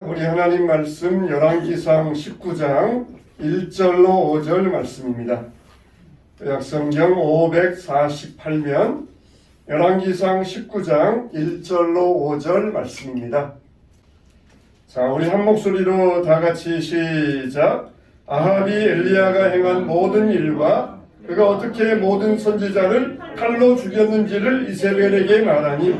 우리 하나님 말씀 열왕기상 19장 1절로 5절 말씀입니다. 약성경 548면 열왕기상 19장 1절로 5절 말씀입니다. 자, 우리 한 목소리로 다 같이 시작. 아합이 엘리야가 행한 모든 일과 그가 어떻게 모든 선지자를 칼로 죽였는지를 이세벨에게 말하니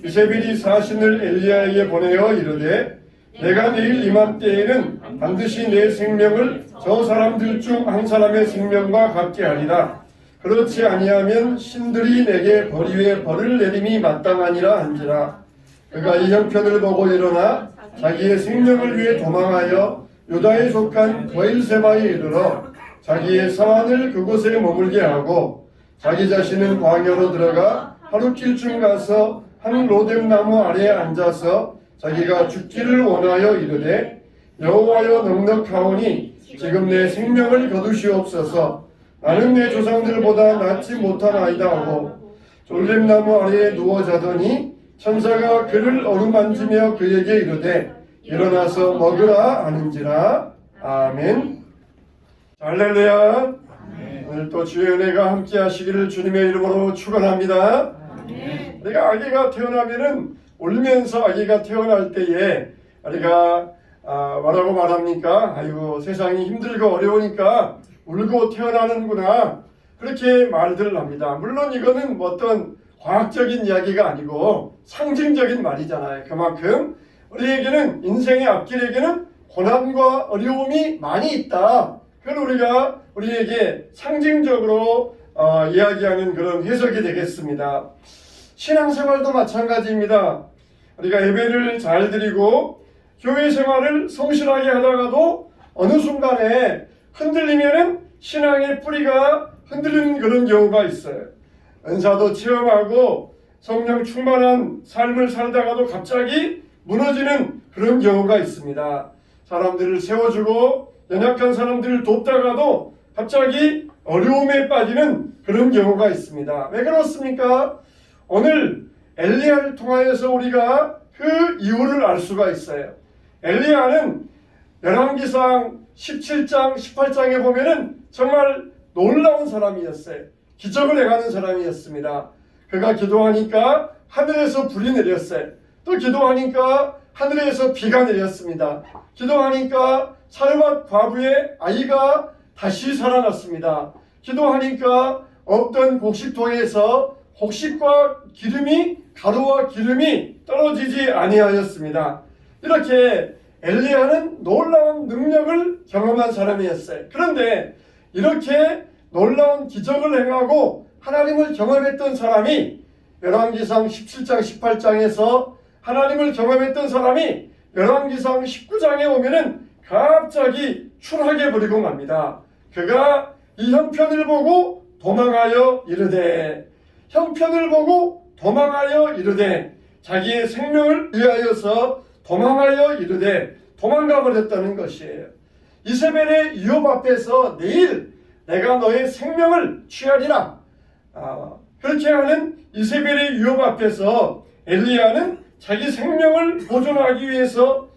이세벨이 사신을 엘리야에게 보내어 이르되 내가 내일 이맘때에는 반드시 내 생명을 저 사람들 중 한 사람의 생명과 같게 하리라. 그렇지 아니하면 신들이 내게 벌 위에 벌을 내림이 마땅하니라 한지라. 그가 이 형편을 보고 일어나 자기의 생명을 위해 도망하여 유다에 속한 브엘세바에 이르러 자기의 사환을 그곳에 머물게 하고 자기 자신은 광야로 들어가 하룻길쯤 가서 한 로뎀나무 아래에 앉아서 자기가 죽기를 원하여 이르되 여호와여 넉넉하오니 지금 내 생명을 거두시옵소서. 나는 내 조상들보다 낫지 못하나이다 하고 졸림나무 아래에 누워 자더니 천사가 그를 어루만지며 그에게 이르되 일어나서 먹으라 하는지라. 아멘. 할렐루야. 오늘 또 주의 은혜가 함께 하시기를 주님의 이름으로 축원합니다. 내가 아기가 태어나면은 울면서 아기가 태어날 때에 우리가 뭐라고 말합니까? 아이고 세상이 힘들고 어려우니까 울고 태어나는구나, 그렇게 말들을 합니다. 물론 이거는 어떤 과학적인 이야기가 아니고 상징적인 말이잖아요. 그만큼 우리에게는, 인생의 앞길에게는 고난과 어려움이 많이 있다. 그걸 우리가 우리에게 상징적으로 이야기하는 그런 해석이 되겠습니다. 신앙생활도 마찬가지입니다. 우리가 예배를 잘 드리고 교회 생활을 성실하게 하다가도 어느 순간에 흔들리면은 신앙의 뿌리가 흔들리는 그런 경우가 있어요. 은사도 체험하고 성령 충만한 삶을 살다가도 갑자기 무너지는 그런 경우가 있습니다. 사람들을 세워주고 연약한 사람들을 돕다가도 갑자기 어려움에 빠지는 그런 경우가 있습니다. 왜 그렇습니까? 오늘 엘리야를 통하여서 우리가 그 이유를 알 수가 있어요. 엘리야는 열왕기상 17장, 18장에 보면은 정말 놀라운 사람이었어요. 기적을 행하는 사람이었습니다. 그가 기도하니까 하늘에서 불이 내렸어요. 또 기도하니까 하늘에서 비가 내렸습니다. 기도하니까 사르밧 과부의 아이가 다시 살아났습니다. 기도하니까 없던 곡식통에서 곡식과 기름이, 가루와 기름이 떨어지지 아니하였습니다. 이렇게 엘리야는 놀라운 능력을 경험한 사람이었어요. 그런데 이렇게 놀라운 기적을 행하고 하나님을 경험했던 사람이 열왕기상 17장 18장에서 하나님을 경험했던 사람이 열왕기상 19장에 오면은 갑자기 추락해 버리고 맙니다. 그가 이 형편을 보고 도망하여 이르되, 형편을 보고 도망하여 이르되, 자기의 생명을 위하여서 도망하여 이르되 도망가 버렸다는 것이에요. 이세벨의 유혹 앞에서 내일 내가 너의 생명을 취하리라, 그렇게 하는 이세벨의 유혹 앞에서 엘리야는 자기 생명을 보존하기 위해서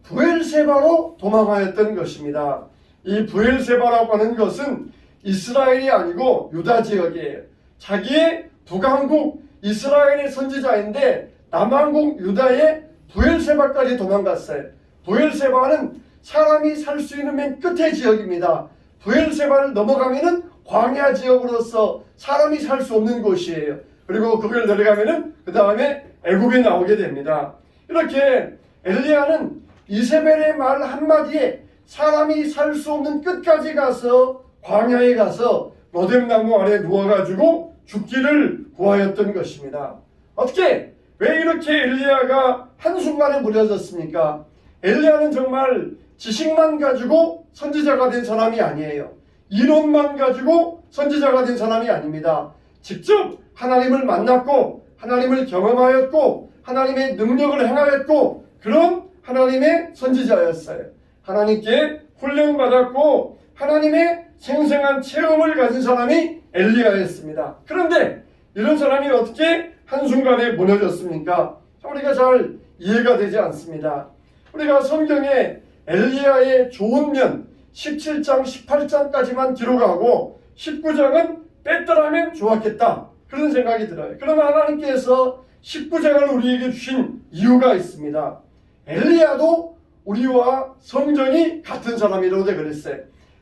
브엘세바로 도망하였던 것입니다. 이 브엘세바라고 하는 것은 이스라엘이 아니고 유다 지역이에요. 자기의 북왕국 이스라엘의 선지자인데 남왕국 유다의 브엘세바까지 도망갔어요. 브엘세바는 사람이 살 수 있는 맨 끝의 지역입니다. 브엘세바를 넘어가면은 광야 지역으로서 사람이 살 수 없는 곳이에요. 그리고 그걸 내려가면은 그 다음에 애굽에 나오게 됩니다. 이렇게 엘리야는 이세벨의 말 한마디에 사람이 살 수 없는 끝까지 가서 광야에 가서 로뎀나무 아래 누워가지고 죽기를 구하였던 것입니다. 어떻게, 왜 이렇게 엘리야가 한순간에 무뎌졌습니까? 엘리야는 정말 지식만 가지고 선지자가 된 사람이 아니에요. 이론만 가지고 선지자가 된 사람이 아닙니다. 직접 하나님을 만났고 하나님을 경험하였고 하나님의 능력을 행하였고 그런 하나님의 선지자였어요. 하나님께 훈련받았고 하나님의 생생한 체험을 가진 사람이 엘리야였습니다. 그런데 이런 사람이 어떻게 한순간에 무너졌습니까? 우리가 잘 이해가 되지 않습니다. 우리가 성경에 엘리야의 좋은 면 17장, 18장까지만 기록하고 19장은 뺐더라면 좋았겠다. 그런 생각이 들어요. 그러나 하나님께서 19장을 우리에게 주신 이유가 있습니다. 엘리야도 우리와 성정이 같은 사람이라고 그랬어요.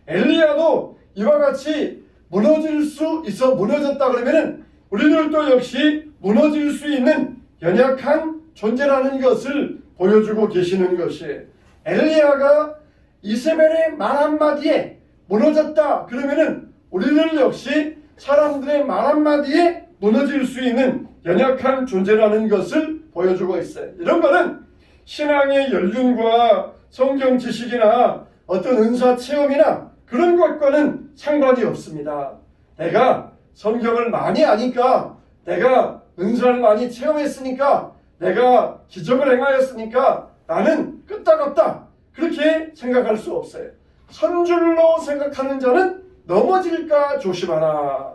엘리야도 이와 같이 무너질 수 있어 무너졌다 그러면은 우리들도 역시 무너질 수 있는 연약한 존재라는 것을 보여주고 계시는 것이에요. 엘리야가 이세벨의 말 한마디에 무너졌다 그러면은 우리들 역시 사람들의 말 한마디에 무너질 수 있는 연약한 존재라는 것을 보여주고 있어요. 이런 거는 신앙의 연륜과 성경 지식이나 어떤 은사 체험이나 그런 것과는 상관이 없습니다. 내가 성경을 많이 아니까, 내가 은사를 많이 체험했으니까, 내가 기적을 행하였으니까 나는 끄떡없다. 그렇게 생각할 수 없어요. 선줄로 생각하는 자는 넘어질까 조심하라.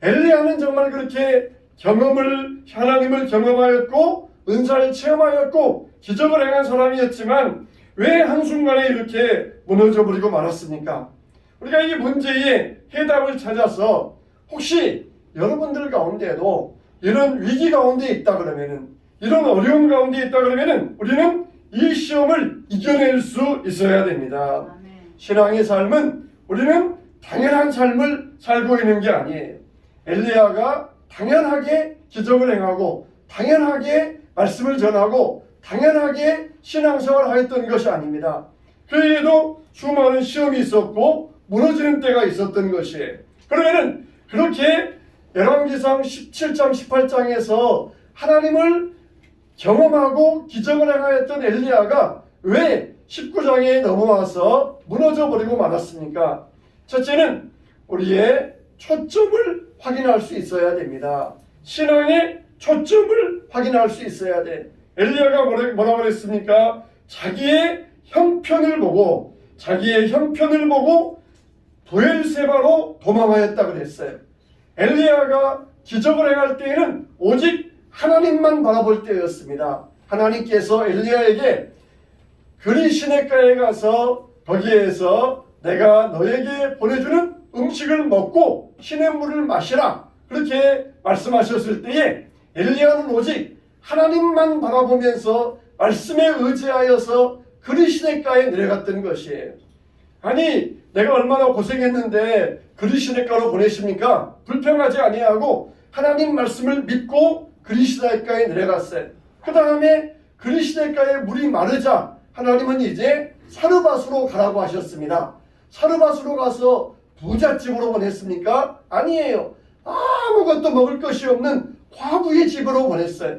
엘리야는 정말 그렇게 하나님을 경험하였고 은사를 체험하였고 기적을 행한 사람이었지만 왜 한순간에 이렇게 무너져버리고 말았습니까? 우리가 이 문제의 해답을 찾아서 혹시 여러분들 가운데에도 이런 위기 가운데 있다 그러면은, 이런 어려움 가운데 있다 그러면은 우리는 이 시험을 이겨낼 수 있어야 됩니다. 신앙의 삶은 우리는 당연한 삶을 살고 있는 게 아니에요. 엘리야가 당연하게 기적을 행하고 당연하게 말씀을 전하고 당연하게 신앙생활을 하였던 것이 아닙니다. 그에게도 수많은 시험이 있었고 무너지는 때가 있었던 것이에요. 그러면은 그렇게 열왕기상 17장 18장에서 하나님을 경험하고 기적을 행하였던 엘리야가 왜 19장에 넘어와서 무너져 버리고 말았습니까? 첫째는 우리의 초점을 확인할 수 있어야 됩니다. 신앙의 초점을 확인할 수 있어야 돼. 엘리야가 뭐라고 그랬습니까? 자기의 형편을 보고 브엘세바로 도망하였다 그랬어요. 엘리야가 기적을 행할 때에는 오직 하나님만 바라볼 때였습니다. 하나님께서 엘리야에게 그리 시냇가에 가서 거기에서 내가 너에게 보내주는 음식을 먹고 시냇물을 마시라 그렇게 말씀하셨을 때에 엘리야는 오직 하나님만 바라보면서 말씀에 의지하여서 그리 시냇가에 내려갔던 것이에요. 아니 내가 얼마나 고생했는데 그리 시냇가로 보내십니까? 불평하지 아니하고 하나님 말씀을 믿고 그리 시냇가에 내려갔어요. 그 다음에 그리 시냇가에 물이 마르자 하나님은 이제 사르밧으로 가라고 하셨습니다. 사르밧으로 가서 부잣집으로 보냈습니까? 아니에요. 아무것도 먹을 것이 없는 과부의 집으로 보냈어요.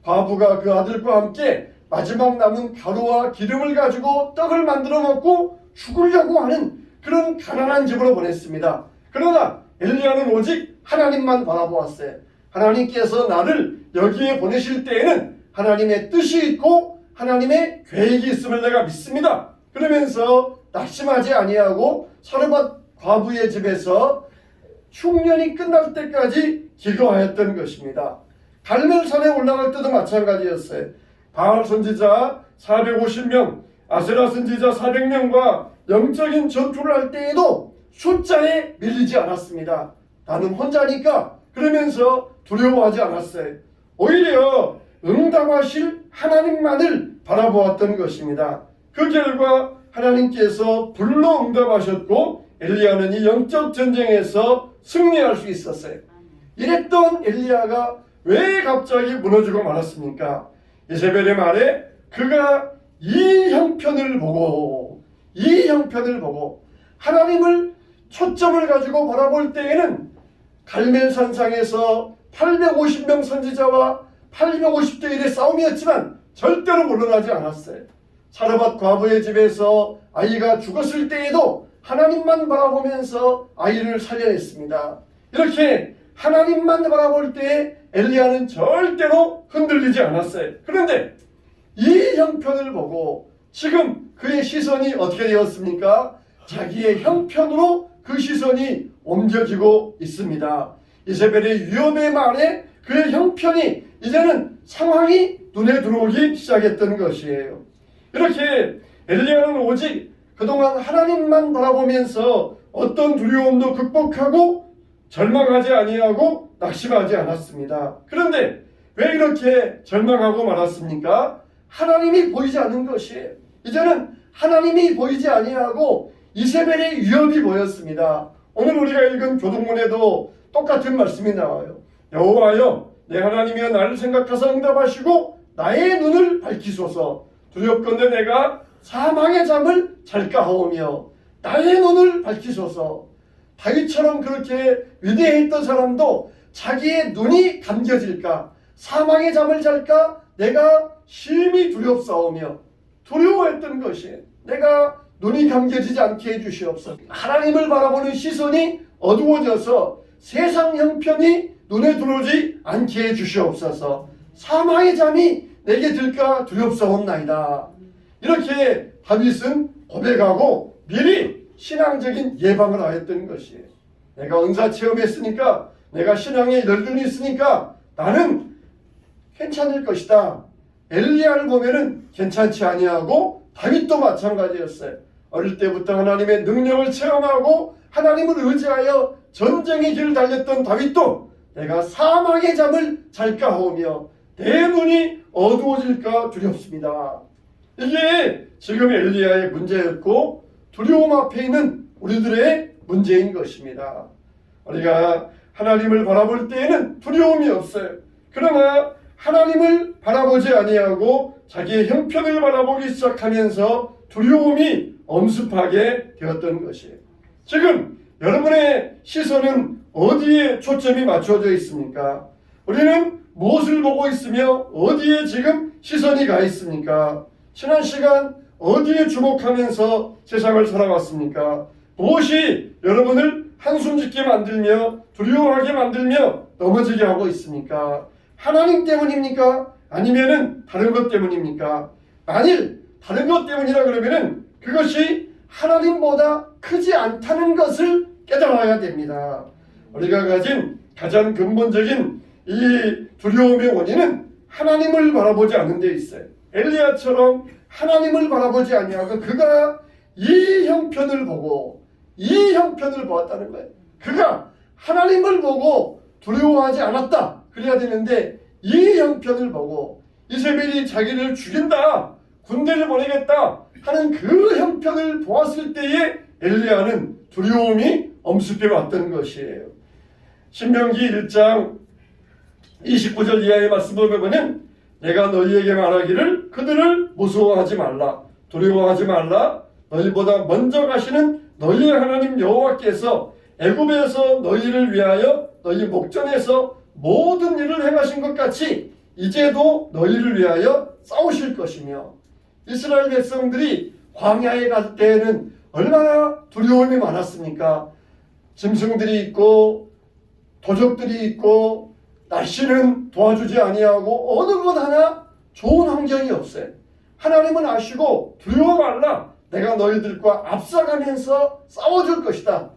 과부가 그 아들과 함께 마지막 남은 가루와 기름을 가지고 떡을 만들어 먹고 죽으려고 하는 그런 가난한 집으로 보냈습니다. 그러나 엘리야는 오직 하나님만 바라보았어요. 하나님께서 나를 여기에 보내실 때에는 하나님의 뜻이 있고 하나님의 계획이 있음을 내가 믿습니다. 그러면서 낙심하지 아니하고 사르밧 과부의 집에서 흉년이 끝날 때까지 기거하였던 것입니다. 갈멜산에 올라갈 때도 마찬가지였어요. 바알 선지자 450명, 아세라 선지자 400명과 영적인 전투를 할 때에도 숫자에 밀리지 않았습니다. 나는 혼자니까 그러면서 두려워하지 않았어요. 오히려 응답하실 하나님만을 바라보았던 것입니다. 그 결과 하나님께서 불로 응답하셨고 엘리야는 이 영적 전쟁에서 승리할 수 있었어요. 이랬던 엘리야가 왜 갑자기 무너지고 말았습니까? 이세벨의 말에 그가 이 형편을 보고 하나님을 초점을 가지고 바라볼 때에는 갈멜산상에서 850명 선지자와 850대 1의 싸움이었지만 절대로 물러나지 않았어요. 사르밧 과부의 집에서 아이가 죽었을 때에도 하나님만 바라보면서 아이를 살려냈습니다. 이렇게 하나님만 바라볼 때 엘리야는 절대로 흔들리지 않았어요. 그런데 이 형편을 보고 지금 그의 시선이 어떻게 되었습니까? 자기의 형편으로 그 시선이 옮겨지고 있습니다. 이세벨의 위협의 말에 그의 형편이 이제는 상황이 눈에 들어오기 시작했던 것이에요. 이렇게 엘리야는 오직 그동안 하나님만 바라보면서 어떤 두려움도 극복하고 절망하지 아니하고 낙심하지 않았습니다. 그런데 왜 이렇게 절망하고 말았습니까? 하나님이 보이지 않는 것이에요. 이제는 하나님이 보이지 아니하고 이세벨의 위협이 보였습니다. 오늘 우리가 읽은 교동문에도 똑같은 말씀이 나와요. 여호와여, 내 하나님이여 나를 생각하사 응답하시고 나의 눈을 밝히소서. 두렵건대 내가 사망의 잠을 잘까 하오며 나의 눈을 밝히소서. 다윗처럼 그렇게 위대했던 사람도 자기의 눈이 감겨질까, 사망의 잠을 잘까 내가 심히 두렵사오며 두려워했던 것이 내가 눈이 감겨지지 않게 해주시옵소서. 하나님을 바라보는 시선이 어두워져서 세상 형편이 눈에 들어오지 않게 해주시옵소서. 사망의 잠이 내게 들까 두렵사옵나이다. 이렇게 다윗은 고백하고 미리 신앙적인 예방을 하였던 것이에요. 내가 은사 체험했으니까, 내가 신앙에 열등이 있으니까 나는 괜찮을 것이다. 엘리야를 보면은 괜찮지 아니하고 다윗도 마찬가지였어요. 어릴 때부터 하나님의 능력을 체험하고 하나님을 의지하여 전쟁의 길을 달렸던 다윗도 내가 사망의 잠을 잘까 하오며 내 눈이 어두워질까 두렵습니다. 이게 지금 엘리야의 문제였고 두려움 앞에 있는 우리들의 문제인 것입니다. 우리가 하나님을 바라볼 때에는 두려움이 없어요. 그러나 하나님을 바라보지 아니하고 자기의 형편을 바라보기 시작하면서 두려움이 엄습하게 되었던 것이에요. 지금 여러분의 시선은 어디에 초점이 맞춰져 있습니까? 우리는 무엇을 보고 있으며 어디에 지금 시선이 가 있습니까? 지난 시간 어디에 주목하면서 세상을 살아왔습니까? 무엇이 여러분을 한숨 짓게 만들며 두려워하게 만들며 넘어지게 하고 있습니까? 하나님 때문입니까? 아니면은 다른 것 때문입니까? 만일 다른 것 때문이라 그러면은 그것이 하나님보다 크지 않다는 것을 깨달아야 됩니다. 우리가 가진 가장 근본적인 이 두려움의 원인은 하나님을 바라보지 않는 데 있어요. 엘리야처럼 하나님을 바라보지 아니하고 그가 이 형편을 보고 이 형편을 보았다는 거예요. 그가 하나님을 보고 두려워하지 않았다. 그래야 되는데 이 형편을 보고 이세벨이 자기를 죽인다, 군대를 보내겠다 하는 그 형편을 보았을 때에 엘리야는 두려움이 엄습해 왔던 것이에요. 신명기 1장 29절 이하의 말씀을 보면 내가 너희에게 말하기를 그들을 무서워하지 말라, 두려워하지 말라. 너희보다 먼저 가시는 너희의 하나님 여호와께서 애굽에서 너희를 위하여 너희 목전에서 모든 일을 행하신 것 같이 이제도 너희를 위하여 싸우실 것이며. 이스라엘 백성들이 광야에 갈 때에는 얼마나 두려움이 많았습니까? 짐승들이 있고 도적들이 있고 날씨는 도와주지 아니하고 어느 것 하나 좋은 환경이 없어요. 하나님은 아시고 두려워 말라, 내가 너희들과 앞서가면서 싸워줄 것이다.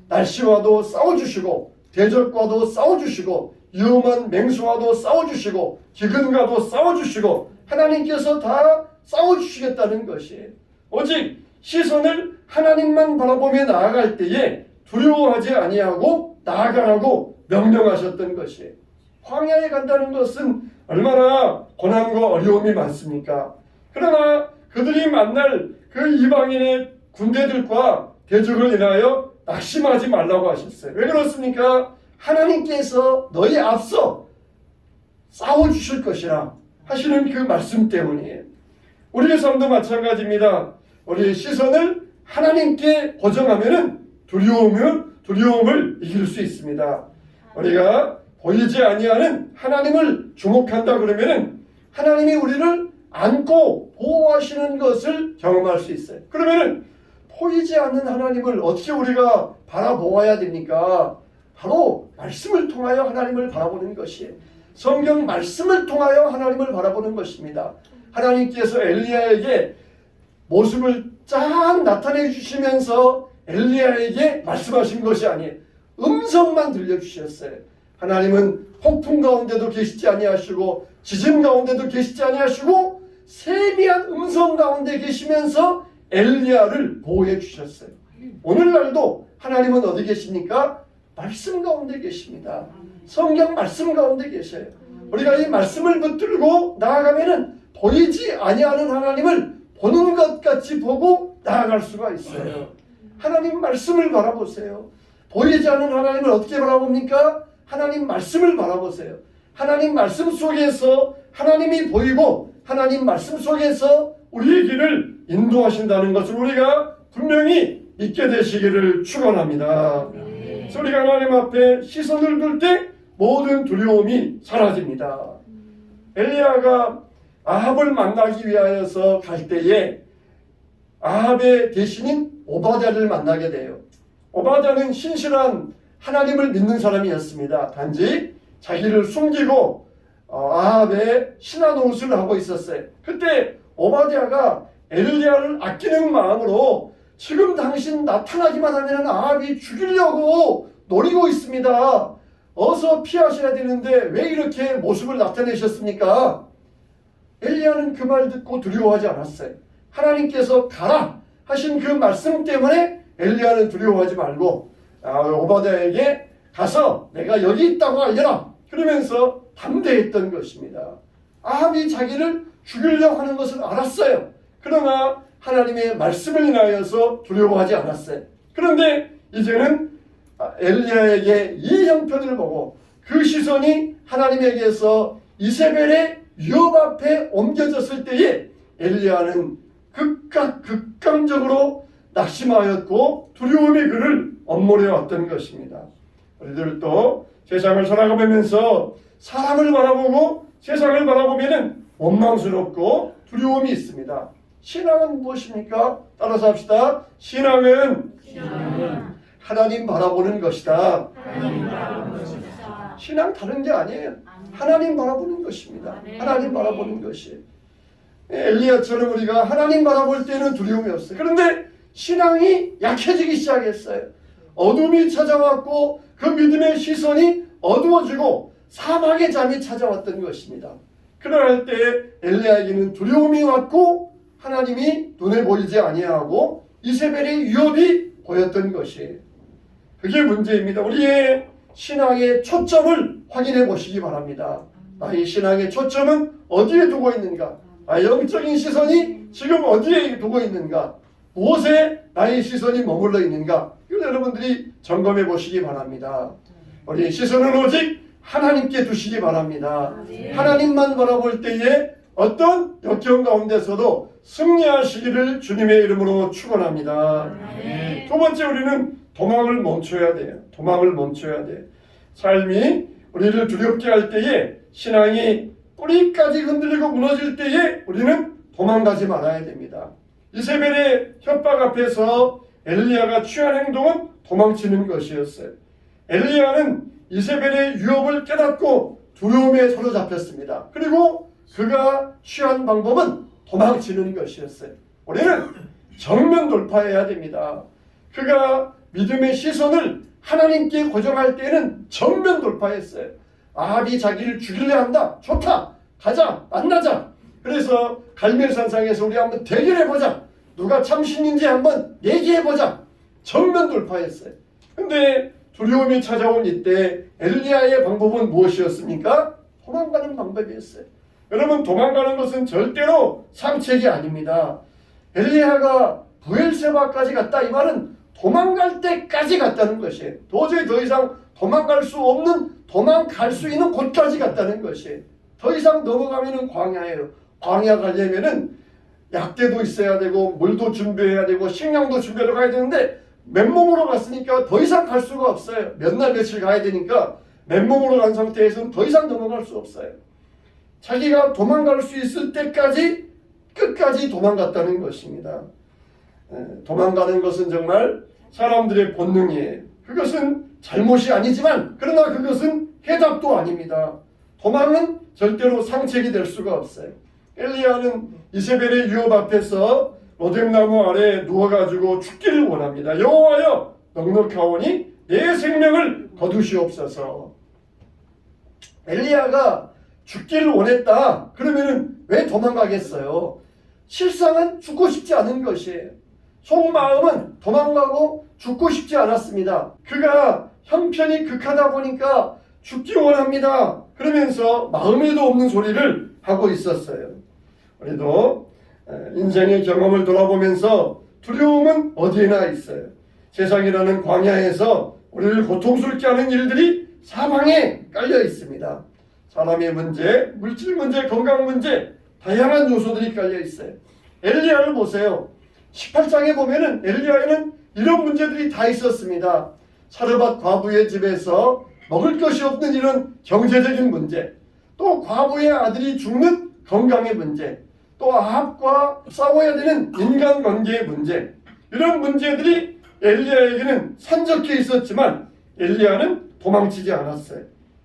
날씨와도 싸워주시고 대적과도 싸워주시고 위험한 맹수와도 싸워주시고 기근과도 싸워주시고 하나님께서 다 싸워주시겠다는 것이에요. 오직 시선을 하나님만 바라보며 나아갈 때에 두려워하지 아니하고 나아가라고 명령하셨던 것이에요. 광야에 간다는 것은 얼마나 고난과 어려움이 많습니까? 그러나 그들이 만날 그 이방인의 군대들과 대적을 인하여 낙심하지 말라고 하셨어요. 왜 그렇습니까? 하나님께서 너희 앞서 싸워주실 것이라 하시는 그 말씀 때문이에요. 우리의 삶도 마찬가지입니다. 우리의 시선을 하나님께 고정하면은 두려움을 이길 수 있습니다. 우리가 보이지 아니하는 하나님을 주목한다 그러면은 하나님이 우리를 안고 보호하시는 것을 경험할 수 있어요. 그러면은 보이지 않는 하나님을 어떻게 우리가 바라보아야 됩니까? 바로 말씀을 통하여 하나님을 바라보는 것이에요. 성경 말씀을 통하여 하나님을 바라보는 것입니다. 하나님께서 엘리야에게 모습을 쫙 나타내 주시면서 엘리야에게 말씀하신 것이 아니에요. 음성만 들려주셨어요. 하나님은 폭풍 가운데도 계시지 아니하시고 지진 가운데도 계시지 아니하시고 세미한 음성 가운데 계시면서 엘리야를 보호해 주셨어요. 오늘날도 하나님은 어디 계십니까? 말씀 가운데 계십니다. 성경 말씀 가운데 계셔요. 우리가 이 말씀을 붙들고 나아가면은 보이지 아니하는 하나님을 보는 것 같이 보고 나아갈 수가 있어요. 하나님 말씀을 바라보세요. 보이지 않는 하나님을 어떻게 바라봅니까? 하나님 말씀을 바라보세요. 하나님 말씀 속에서 하나님이 보이고 하나님 말씀 속에서 우리의 길을 인도하신다는 것을 우리가 분명히 믿게 되시기를 축원합니다. 그래서 우리가 하나님 앞에 시선을 둘 때 모든 두려움이 사라집니다. 엘리야가 아합을 만나기 위하여서 갈 때에 아합의 대신인 오바댜를 만나게 돼요. 오바댜는 신실한 하나님을 믿는 사람이었습니다. 단지 자기를 숨기고 아합의 신한 옷을 하고 있었어요. 그때 오바댜가 엘리야를 아끼는 마음으로 지금 당신 나타나기만 하면 아합이 죽이려고 노리고 있습니다. 어서 피하셔야 되는데 왜 이렇게 모습을 나타내셨습니까? 엘리야는 그 말 듣고 두려워하지 않았어요. 하나님께서 가라 하신 그 말씀 때문에 엘리야는 두려워하지 말고 오바댜에게 가서 내가 여기 있다고 알려라 그러면서 담대했던 것입니다. 아합이 자기를 죽이려고 하는 것을 알았어요. 그러나 하나님의 말씀을 인하여서 두려워하지 않았어요. 그런데 이제는 엘리야에게 이 형편을 보고 그 시선이 하나님에게서 이세벨의 위협 앞에 옮겨졌을 때에 엘리야는 극감적으로 낙심하였고 두려움이 그를 엄몰해 왔던 것입니다. 우리들도 세상을 살아가면서 사람을 바라보고 세상을 바라보면 원망스럽고 두려움이 있습니다. 신앙은 무엇입니까? 따라서 합시다. 신앙은 하나님 바라보는 것이다. 신앙 다른 게 아니에요. 하나님 바라보는 것입니다. 하나님 바라보는 것이. 엘리야처럼 우리가 하나님 바라볼 때는 두려움이 없어요. 그런데 신앙이 약해지기 시작했어요. 어둠이 찾아왔고 그 믿음의 시선이 어두워지고 사막의 잠이 찾아왔던 것입니다. 그럴 때 엘리야에게는 두려움이 왔고 하나님이 눈에 보이지 아니하고 이세벨의 위협이 보였던 것이 그게 문제입니다. 우리의 신앙의 초점을 확인해 보시기 바랍니다. 나의 신앙의 초점은 어디에 두고 있는가? 영적인 시선이 지금 어디에 두고 있는가? 무엇에 나의 시선이 머물러 있는가? 이걸 여러분들이 점검해 보시기 바랍니다. 우리의 시선은 오직 하나님께 두시기 바랍니다. 하나님만 바라볼 때에 어떤 역경 가운데서도 승리하시기를 주님의 이름으로 축원합니다. 두 번째 우리는 도망을 멈춰야 돼요. 도망을 멈춰야 돼요. 삶이 우리를 두렵게 할 때에 신앙이 뿌리까지 흔들리고 무너질 때에 우리는 도망가지 말아야 됩니다. 이세벨의 협박 앞에서 엘리야가 취한 행동은 도망치는 것이었어요. 엘리야는 이세벨의 위협을 깨닫고 두려움에 사로잡혔습니다. 그리고 그가 취한 방법은 도망치는 것이었어요. 우리는 정면 돌파해야 됩니다. 그가 믿음의 시선을 하나님께 고정할 때는 정면 돌파했어요. 아합이 자기를 죽이려 한다. 좋다. 가자. 만나자. 그래서 갈멜산상에서 우리 한번 대결해보자. 누가 참신인지 한번 얘기해보자. 정면 돌파했어요. 근데 두려움이 찾아온 이때 엘리야의 방법은 무엇이었습니까? 도망가는 방법이었어요. 여러분 도망가는 것은 절대로 상책이 아닙니다. 엘리야가 부엘세바까지 갔다 이 말은 도망갈 때까지 갔다는 것이에요. 도저히 더 이상 도망갈 수 없는 도망갈 수 있는 곳까지 갔다는 것이에요. 더 이상 넘어가면은 광야예요. 광야 가려면은 약대도 있어야 되고 물도 준비해야 되고 식량도 준비하러 가야 되는데 맨몸으로 갔으니까 더 이상 갈 수가 없어요. 몇 날 며칠 가야 되니까 맨몸으로 간 상태에서는 더 이상 넘어갈 수 없어요. 자기가 도망갈 수 있을 때까지 끝까지 도망갔다는 것입니다. 도망가는 것은 정말 사람들의 본능이에요. 그것은 잘못이 아니지만 그러나 그것은 해답도 아닙니다. 도망은 절대로 상책이 될 수가 없어요. 엘리야는 이세벨의 유혹 앞에서 로뎀나무 아래에 누워가지고 죽기를 원합니다. 여호와여 넉넉하오니 내 생명을 거두시옵소서. 엘리야가 죽기를 원했다. 그러면은 왜 도망가겠어요? 실상은 죽고 싶지 않은 것이에요. 속마음은 도망가고 죽고 싶지 않았습니다. 그가 형편이 극하다 보니까 죽기 원합니다. 그러면서 마음에도 없는 소리를 하고 있었어요. 우리도 인생의 경험을 돌아보면서 두려움은 어디에나 있어요. 세상이라는 광야에서 우리를 고통스럽게 하는 일들이 사방에 깔려 있습니다. 사람의 문제, 물질 문제, 건강 문제, 다양한 요소들이 깔려 있어요. 엘리야를 보세요. 18장에 보면은 엘리야에는 이런 문제들이 다 있었습니다. 사르밧 과부의 집에서 먹을 것이 없는 이런 경제적인 문제, 또 과부의 아들이 죽는 건강의 문제, 또 아합과 싸워야 되는 인간관계의 문제, 이런 문제들이 엘리야에게는 산적해 있었지만 엘리야는 도망치지 않았어요.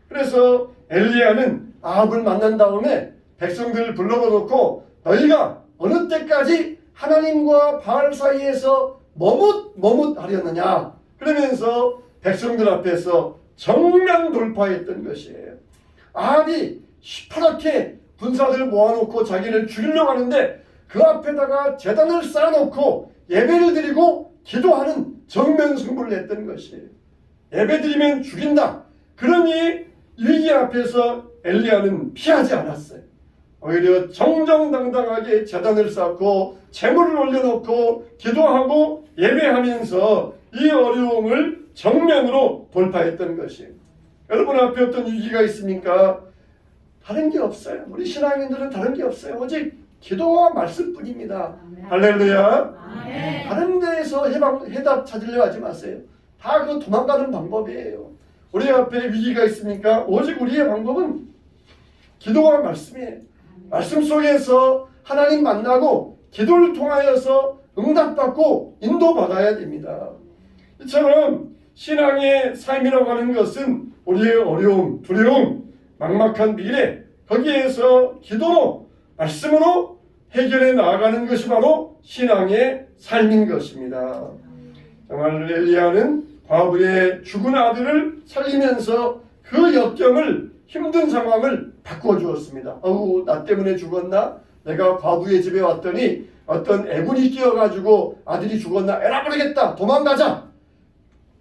그래서 엘리야는 아합을 만난 다음에 백성들을 불러놓고 너희가 어느 때까지 하나님과 바알 사이에서 머뭇하려느냐, 그러면서 백성들 앞에서 정면 돌파했던 것이에요. 아합이 시퍼렇게 군사들을 모아놓고 자기를 죽이려고 하는데 그 앞에다가 제단을 쌓아놓고 예배를 드리고 기도하는 정면 승부를 했던 것이에요. 예배 드리면 죽인다. 그러니 위기 앞에서 엘리야는 피하지 않았어요. 오히려 정정당당하게 제단을 쌓고 제물을 올려놓고 기도하고 예배하면서 이 어려움을 정면으로 돌파했던 것이에요. 여러분 앞에 어떤 위기가 있습니까? 다른 게 없어요. 우리 신앙인들은 다른 게 없어요. 오직 기도와 말씀뿐입니다. 할렐루야. 다른 데에서 해답 찾으려 하지 마세요. 다 그 도망가는 방법이에요. 우리 앞에 위기가 있습니까? 오직 우리의 방법은 기도와 말씀이에요. 말씀 속에서 하나님 만나고 기도를 통하여서 응답받고 인도받아야 됩니다. 이처럼 신앙의 삶이라고 하는 것은 우리의 어려움, 두려움, 막막한 미래, 거기에서 기도로, 말씀으로 해결해 나아가는 것이 바로 신앙의 삶인 것입니다. 정말 엘리야는 과부의 죽은 아들을 살리면서 그 역경을, 힘든 상황을 바꿔주었습니다. 나 때문에 죽었나? 내가 과부의 집에 왔더니 어떤 애군이 끼어가지고 아들이 죽었나? 에라 모르겠다. 도망가자.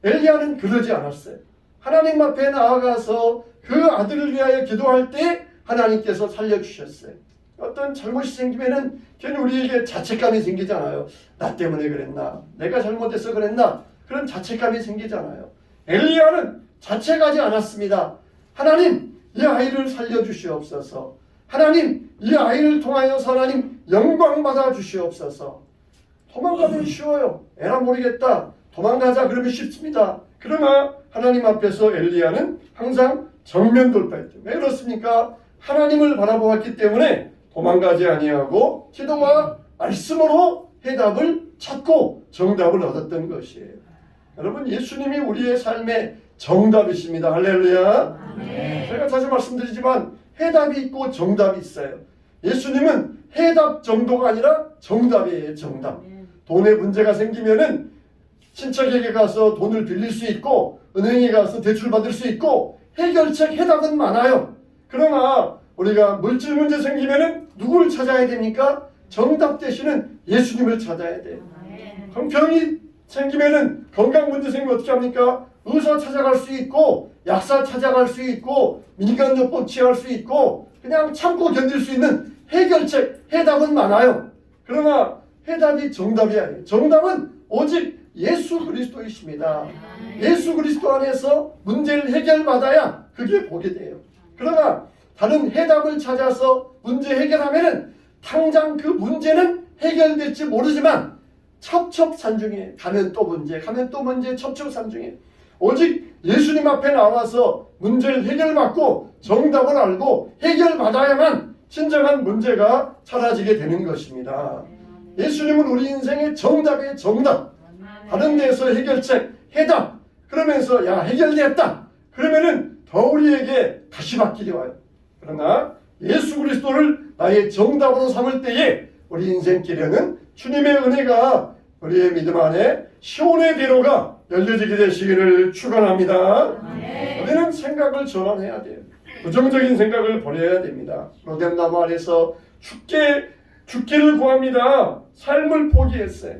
엘리야는 그러지 않았어요. 하나님 앞에 나아가서 그 아들을 위하여 기도할 때 하나님께서 살려주셨어요. 어떤 잘못이 생기면은 괜히 우리에게 자책감이 생기잖아요. 나 때문에 그랬나? 내가 잘못해서 그랬나? 그런 자책감이 생기잖아요. 엘리야는 자책하지 않았습니다. 하나님, 이 아이를 살려주시옵소서. 하나님, 이 아이를 통하여서 하나님 영광 받아 주시옵소서. 도망가면 쉬워요. 에라 모르겠다. 도망가자 그러면 쉽습니다. 그러나 하나님 앞에서 엘리야는 항상 정면 돌파했죠. 왜 그렇습니까? 하나님을 바라보았기 때문에 도망가지 아니하고 기도와 말씀으로 해답을 찾고 정답을 얻었던 것이에요. 여러분, 예수님이 우리의 삶의 정답이십니다. 할렐루야. 제가 자주 말씀드리지만 해답이 있고 정답이 있어요. 예수님은 해답 정도가 아니라 정답이에요. 정답. 돈에 문제가 생기면은 친척에게 가서 돈을 빌릴 수 있고 은행에 가서 대출 받을 수 있고 해결책, 해답은 많아요. 그러나 우리가 물질 문제 생기면은 누구를 찾아야 됩니까? 정답 대신은 예수님을 찾아야 돼요. 병이 생기면은, 건강 문제 생기면 어떻게 합니까? 의사 찾아갈 수 있고 약사 찾아갈 수 있고 민간요법 취할 수 있고 그냥 참고 견딜 수 있는 해결책, 해답은 많아요. 그러나 해답이 정답이 아니에요. 정답은 오직 예수 그리스도이십니다. 예수 그리스도 안에서 문제를 해결받아야 그게 복이 돼요. 그러나 다른 해답을 찾아서 문제 해결하면은 당장 그 문제는 해결될지 모르지만 첩첩산중에 가면 또 문제, 가면 또 문제, 첩첩산중에 오직 예수님 앞에 나와서 문제를 해결받고 정답을 알고 해결받아야만 진정한 문제가 사라지게 되는 것입니다. 예수님은 우리 인생의 정답의 정답. 다른 데서 해결책, 해답. 그러면서 야 해결됐다. 그러면은 더 우리에게 가시밭길이 와요. 그러나 예수 그리스도를 나의 정답으로 삼을 때에 우리 인생길에는 주님의 은혜가 우리의 믿음 안에 시온의 대로가 열려지게 되시기를 축원합니다. 우리는 생각을 전환해야 돼요. 부정적인 생각을 버려야 됩니다. 로뎀나무 아래서 죽기를 구합니다. 삶을 포기했어요.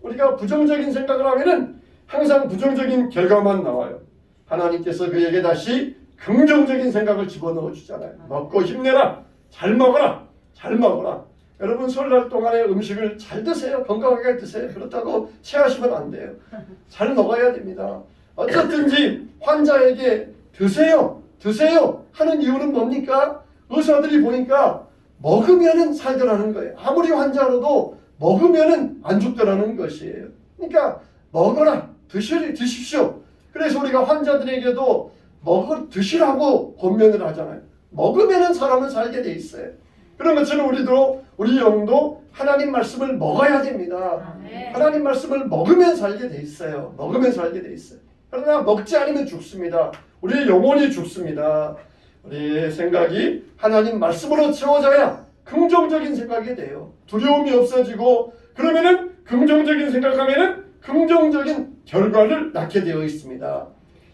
우리가 부정적인 생각을 하면은 항상 부정적인 결과만 나와요. 하나님께서 그에게 다시 긍정적인 생각을 집어넣어 주잖아요. 먹고 힘내라. 잘 먹어라. 잘 먹어라. 여러분 설날 동안에 음식을 잘 드세요. 건강하게 드세요. 그렇다고 체하시면 안 돼요. 잘 먹어야 됩니다. 어쨌든지 환자에게 드세요. 하는 이유는 뭡니까? 의사들이 보니까 먹으면은 살더라는 거예요. 아무리 환자라도 먹으면은 안 죽더라는 것이에요. 그러니까 먹어라. 드십시오. 그래서 우리가 환자들에게도 드시라고 권면을 하잖아요. 먹으면은 사람은 살게 돼 있어요. 그런 것처럼 우리 영도 하나님 말씀을 먹어야 됩니다. 하나님 말씀을 먹으면 살게 돼 있어요. 그러나 먹지 않으면 죽습니다. 우리의 영혼이 죽습니다. 우리의 생각이 하나님 말씀으로 채워져야 긍정적인 생각이 돼요. 두려움이 없어지고 그러면은 긍정적인 생각하면은 긍정적인 결과를 낳게 되어 있습니다.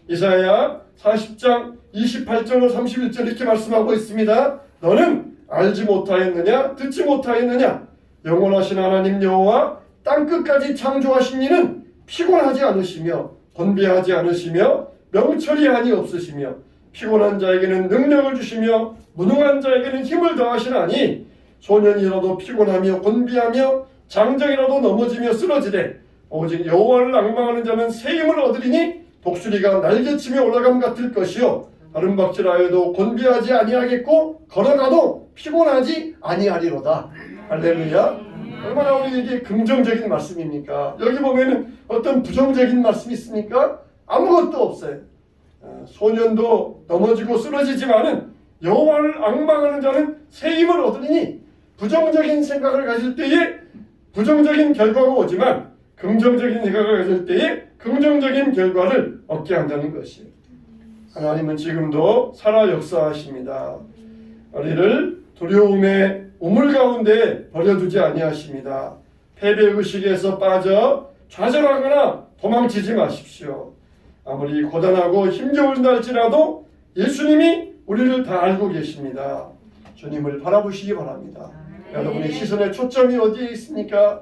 이사야 40장 28절로 31절 이렇게 말씀하고 있습니다. 너는 알지 못하였느냐? 듣지 못하였느냐? 영원하신 하나님 여호와 땅끝까지 창조하신 이는 피곤하지 않으시며 번비하지 않으시며 명철이 한이 없으시며 피곤한 자에게는 능력을 주시며 무능한 자에게는 힘을 더하시나니 소년이라도 피곤하며 번비하며 장정이라도 넘어지며 쓰러지되 오직 여호와를 앙망하는 자는 새 힘을 얻으리니 독수리가 날개치며 올라감 같을 것이요 다른 박질하여도 곤비하지 아니하겠고 걸어가도 피곤하지 아니하리로다. 할렐루야. 얼마나 우리에게 긍정적인 말씀입니까? 여기 보면은 어떤 부정적인 말씀이 있습니까? 아무것도 없어요. 소년도 넘어지고 쓰러지지만은 여호와를 앙망하는 자는 새 힘을 얻으리니 부정적인 생각을 가질 때에 부정적인 결과가 오지만 긍정적인 생각을 가질 때에 긍정적인 결과를 얻게 한다는 것이에요. 하나님은 지금도 살아 역사하십니다. 우리를 두려움의 우물 가운데 버려두지 아니하십니다. 패배의식에서 빠져 좌절하거나 도망치지 마십시오. 아무리 고단하고 힘겨운 날지라도 예수님이 우리를 다 알고 계십니다. 주님을 바라보시기 바랍니다. 여러분의 시선의 초점이 어디에 있습니까?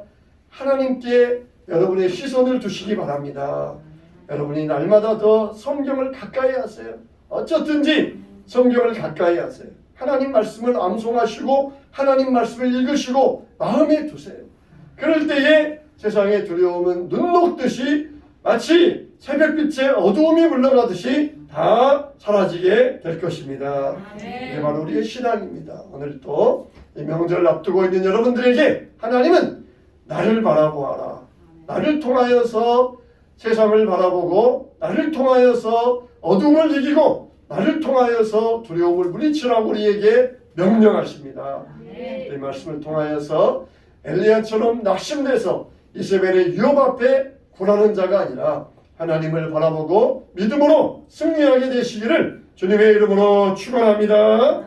하나님께 여러분의 시선을 두시기 바랍니다. 여러분이 날마다 더 성경을 가까이 하세요. 어쨌든지 성경을 가까이 하세요. 하나님 말씀을 암송하시고 하나님 말씀을 읽으시고 마음에 두세요. 그럴 때에 세상의 두려움은 눈 녹듯이 마치 새벽빛에 어두움이 물러가듯이 다 사라지게 될 것입니다. 이게 바로 우리의 신앙입니다. 오늘 또 이 명절 앞두고 있는 여러분들에게 하나님은 나를 바라보아라. 나를 통하여서 세상을 바라보고 나를 통하여서 어둠을 이기고 나를 통하여서 두려움을 물리치라고 우리에게 명령하십니다. 이 말씀을 통하여서 엘리야처럼 낙심돼서 이세벨의 유혹 앞에 굴하는 자가 아니라 하나님을 바라보고 믿음으로 승리하게 되시기를 주님의 이름으로 축원합니다.